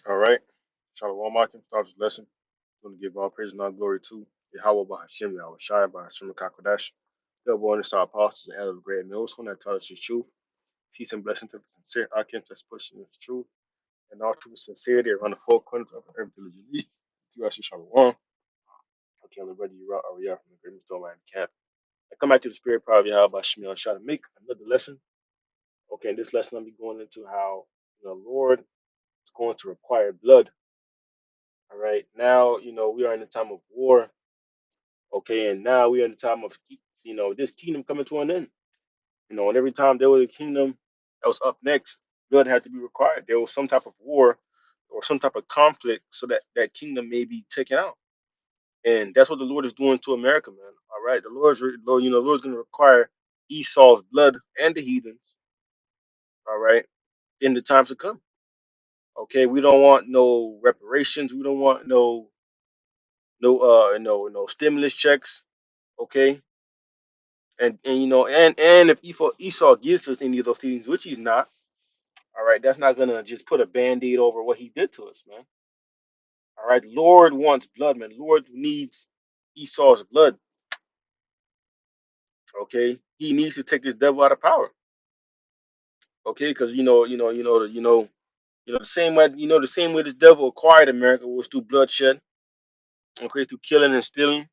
All right. Shalom Akim starts his lesson. I'm going to give all praise and all glory to Yahweh by Hashem, Yahweh Shai by Hashem Kakodash. The born and star apostles and elders of great millstone that taught us the truth. Peace and blessing to the sincere Akim that's pushing the truth and all true sincerity around the four corners of the earth diligently. To us, Shalom. Okay, everybody, you're out. We are from the great millstone land camp. I come back to the spirit power of Yahweh by Hashem, Yahweh Shai to make another lesson. Okay, in this lesson, I'll be going into how the Lord is going to require blood. All right. Now, we are in the time of war. Okay. And now we are in the time of, this kingdom coming to an end. And every time there was a kingdom that was up next, blood had to be required. There was some type of war or some type of conflict so that that kingdom may be taken out. And that's what the Lord is doing to America, man. All right. The Lord's going to require Esau's blood and the heathens. All right. In the times to come. Okay. We don't want no reparations. We don't want no stimulus checks. Okay, and if Esau gives us any of those things, which he's not, all right, that's not gonna just put a band-aid over what he did to us, man. All right, Lord wants blood, man. Lord needs Esau's blood. Okay, he needs to take this devil out of power. Okay, because the same way this devil acquired America was through bloodshed. Okay, through killing and stealing.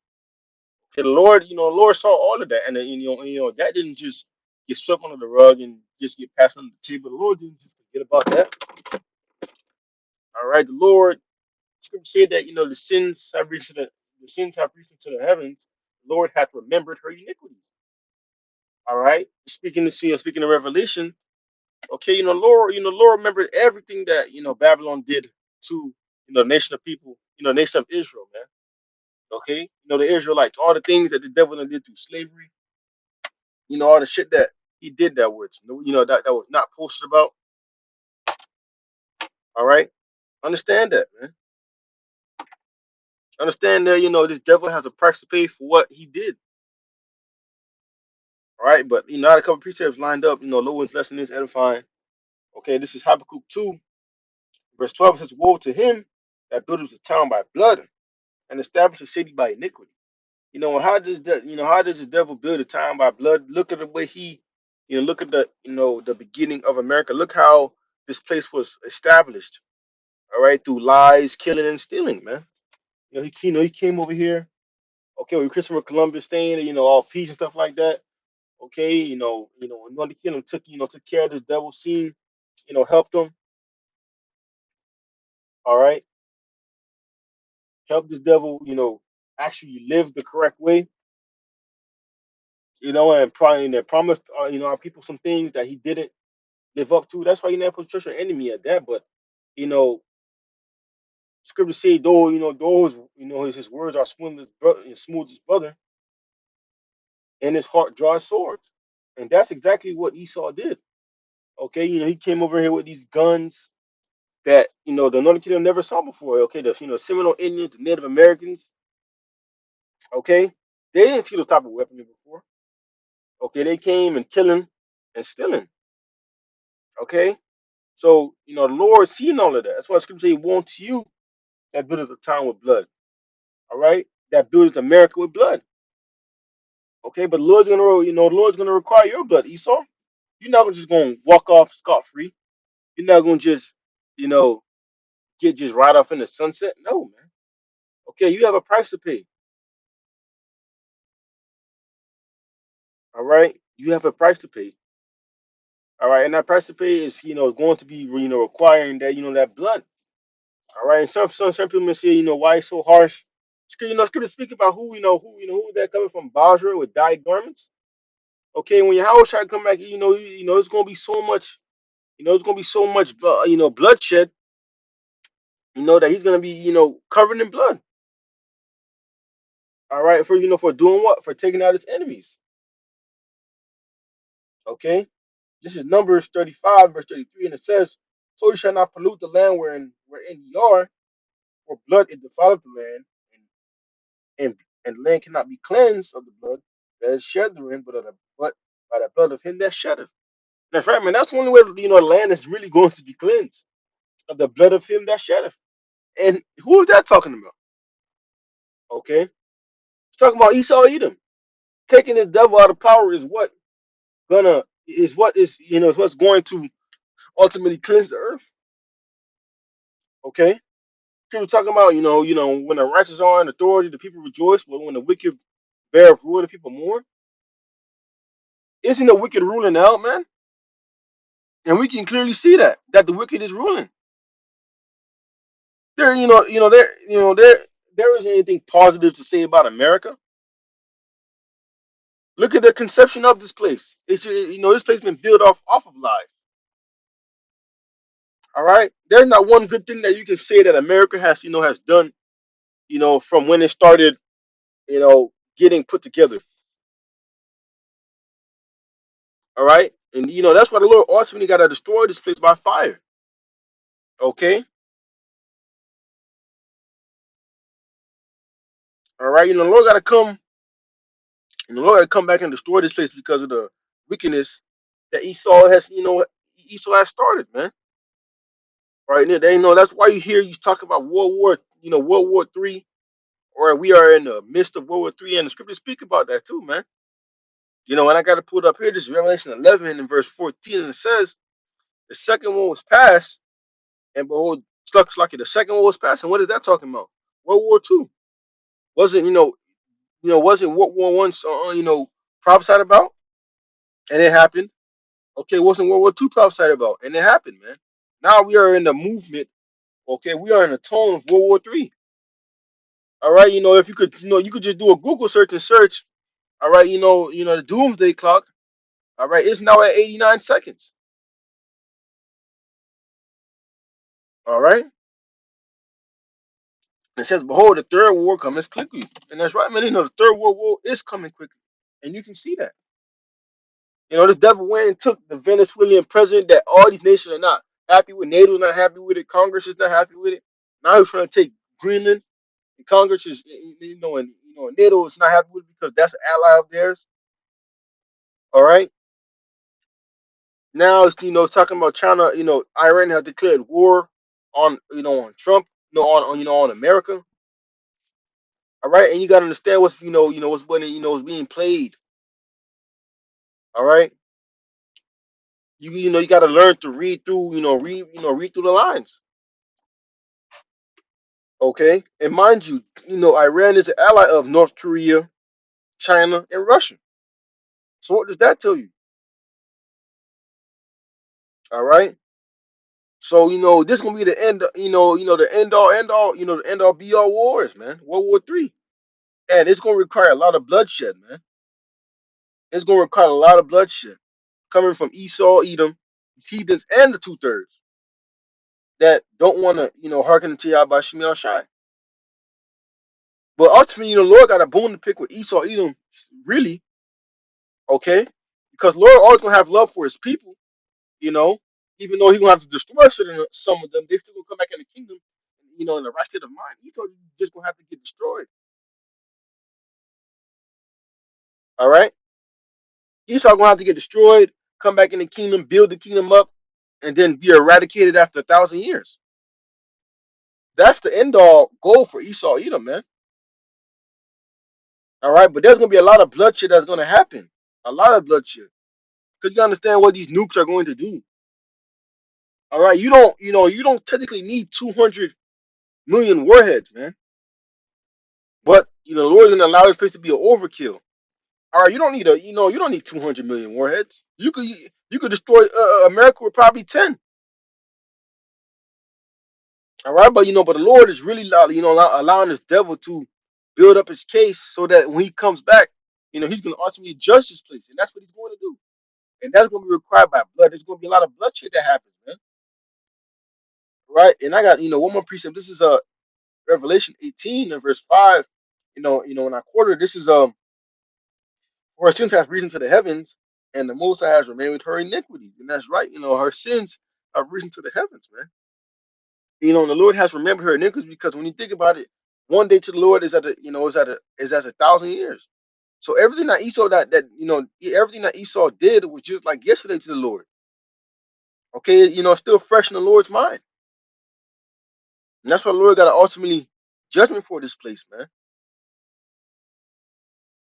Okay, the Lord saw all of that, and that didn't just get swept under the rug and just get passed under the table. The Lord didn't just forget about that. All right, the Lord Scripture said that the sins have reached into the heavens. The Lord hath remembered her iniquities. All right, speaking of Revelation. Okay, Lord remembered everything that Babylon did to the nation of people, nation of Israel, man. Okay, the Israelites, all the things that the devil did through slavery, all the shit that he did that with, that was not posted about. All right, understand that, man. Understand that this devil has a price to pay for what he did. All right, but I had a couple precepts lined up. Lowen's lesson is edifying. Okay, this is Habakkuk 2, verse 12. It says, "Woe to him that buildeth a town by blood and establishes a city by iniquity." How does the devil build a town by blood? Look at the way look at the beginning of America. Look how this place was established. All right, through lies, killing, and stealing, man. He came over here. Okay, with Christopher Columbus staying, all peace and stuff like that. Okay, another kingdom took care of this devil scene, helped him. All right, helped this devil, actually live the correct way, and probably and promised, our people some things that he didn't live up to. That's why you never put trust your enemy at that. But you know, scripture say, though, those, his words are smooth as butter, and his heart draws swords. And that's exactly what Esau did. Okay, he came over here with these guns that the Northern Kingdom never saw before. Okay, the Seminole Indians, the Native Americans. Okay, they didn't see those type of weaponry before. Okay, they came and killing and stealing. Okay, so the Lord seen all of that. That's why Scripture say, "Woe to you that buildeth a town with blood." All right, that buildeth America with blood. Okay, but the Lord's gonna require your blood, Esau. You're not just gonna walk off scot free. You're not gonna just, you know, get just right off in the sunset. No, man. Okay, you have a price to pay. All right, you have a price to pay. All right, and that price to pay is, going to be, requiring that, that blood. All right, and some people may say, why it's so harsh? Because, Scripture speak about who that coming from Basra with dyed garments. Okay, when your house try to come back, it's gonna be so much, it's gonna be so much, bloodshed, that he's gonna be, covered in blood. All right, for doing what? For taking out his enemies. Okay, this is Numbers 35, verse 33, and it says, "So you shall not pollute the land wherein ye are, for blood it defileth the land, and and the land cannot be cleansed of the blood that is shed therein, but by the blood of him that sheddeth." Now, friend, man, that's the only way the land is really going to be cleansed. of the blood of him that sheddeth. And who is that talking about? Okay, it's talking about Esau Edom. Taking this devil out of power is what is is what's going to ultimately cleanse the earth. Okay, people talking about when the righteous are in authority, the people rejoice, but when the wicked bear rule, the people mourn. Isn't the wicked ruling out, man? And we can clearly see that the wicked is ruling. There, there isn't anything positive to say about America. Look at the conception of this place. It's this place been built off of lies. All right, there's not one good thing that you can say that America has done. From when it started, getting put together. All right, and that's why the Lord ultimately got to destroy this place by fire. Okay, all right, the Lord got to come, and the Lord got to come back and destroy this place because of the wickedness that Esau has started, man. Right, they know that's why you hear you talk about World War III, or we are in the midst of World War III, and the scriptures speak about that too, man. And I got to put up here this Revelation 11 and verse 14, and it says the second one was passed, and behold, looks like the second one was passed. And what is that talking about? World War II. Wasn't wasn't World War I prophesied about, and it happened. Okay, wasn't World War II prophesied about, and it happened, man. Now we are in the movement. Okay, we are in the tone of World War III. All right, if you could, you could just do a Google search and search. All right, the doomsday clock. All right, it's now at 89 seconds. All right, it says, "Behold, the third war cometh quickly," and that's right, man. The third world war is coming quickly, and you can see that. This devil went and took the Venezuelan president that all these nations are not happy with. NATO's not happy with it. Congress is not happy with it. Now he's trying to take Greenland, and Congress is, and NATO is not happy with it because that's an ally of theirs. All right. Now it's talking about China. Iran has declared war on Trump. On America. All right, and you got to understand what's being played. All right, you got to learn to read through read through the lines. Okay, and mind you, Iran is an ally of North Korea, China, and Russia. So what does that tell you? All right. So this is gonna be the end. The end all. The end all be all wars, man. World War III, and it's gonna require a lot of bloodshed, man. It's gonna require a lot of bloodshed coming from Esau, Edom, the heathens, and the 2/3 that don't want to hearken to Yahweh Shemi Shai. But ultimately, the Lord got a bone to pick with Esau, Edom, really, okay? Because Lord always gonna have love for His people, you know. Even though He gonna have to destroy some of them, they still gonna come back in the kingdom, in the right state of mind. Esau just gonna have to get destroyed. All right, Esau gonna have to get destroyed, come back in the kingdom, build the kingdom up, and then be eradicated after 1,000 years. That's the end all goal for Esau, Edom, man. All right, but there's gonna be a lot of bloodshed that's gonna happen. A lot of bloodshed. Because you understand what these nukes are going to do. All right, you don't technically need 200 million warheads, man. But the Lord's gonna allow this place to be an overkill. All right, you don't need 200 million warheads. You could destroy America with probably 10. All right, but the Lord is really allowing this devil to build up his case so that when he comes back, he's gonna ultimately judge this place, and that's what he's going to do. And that's going to be required by blood. There's going to be a lot of bloodshed that happens, man. Right? And I got one more precept. This is Revelation 18 and verse 5. In our quarter, this is for her sins have risen to the heavens, and the Most High has remained with her iniquity. And that's right. Her sins have risen to the heavens, man. And the Lord has remembered her iniquities because when you think about it, one day to the Lord is as 1,000 years. So everything that Esau everything that Esau did was just like yesterday to the Lord. Okay, still fresh in the Lord's mind. And that's why the Lord got to ultimately judgment for this place, man.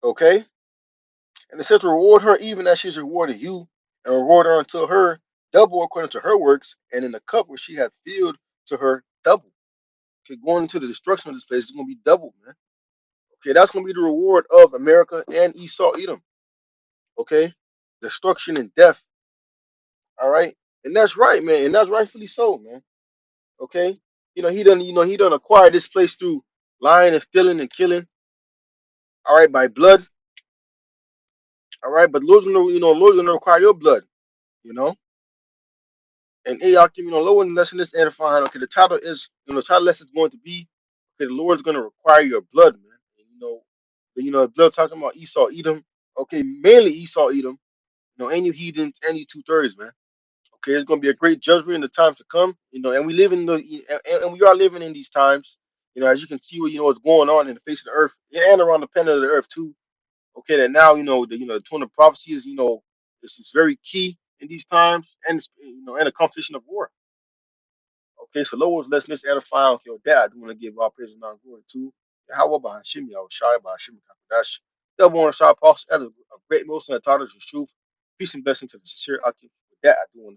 Okay? And it says to reward her even as she's rewarded you, and reward her until her double according to her works, and in the cup where she hath filled to her double. Okay, going into the destruction of this place is going to be double, man. Okay, that's going to be the reward of America and Esau Edom. Okay, destruction and death. All right, and that's right, man, and that's rightfully so, man. Okay, he done acquire this place through lying and stealing and killing. All right, by blood. All right, but Lord's gonna require your blood. You know, and Ayokim, lower in the lesson is edifying. Okay, the title is, the title lesson is going to be, okay, the Lord's gonna require your blood, man. And, the blood talking about Esau, Edom. Okay, mainly Esau, Edom. And you heathens and you 2/3, man. Okay, it's gonna be a great judgment in the times to come. And we live in and we are living in these times. As you can see, what's going on in the face of the earth and around the planet of the earth too. Okay, that now the tone of prophecy is this is very key in these times, and and a competition of war. Okay, so Lord, let's edify. Okay, with that, I do want to give our praise and honor and glory to Yahweh by Hashem, Yahweh Shai by Hashem Kakodash. Double on the side, apostle, a great most of the titles of truth. Peace and blessing to the sincere. With that, I do want to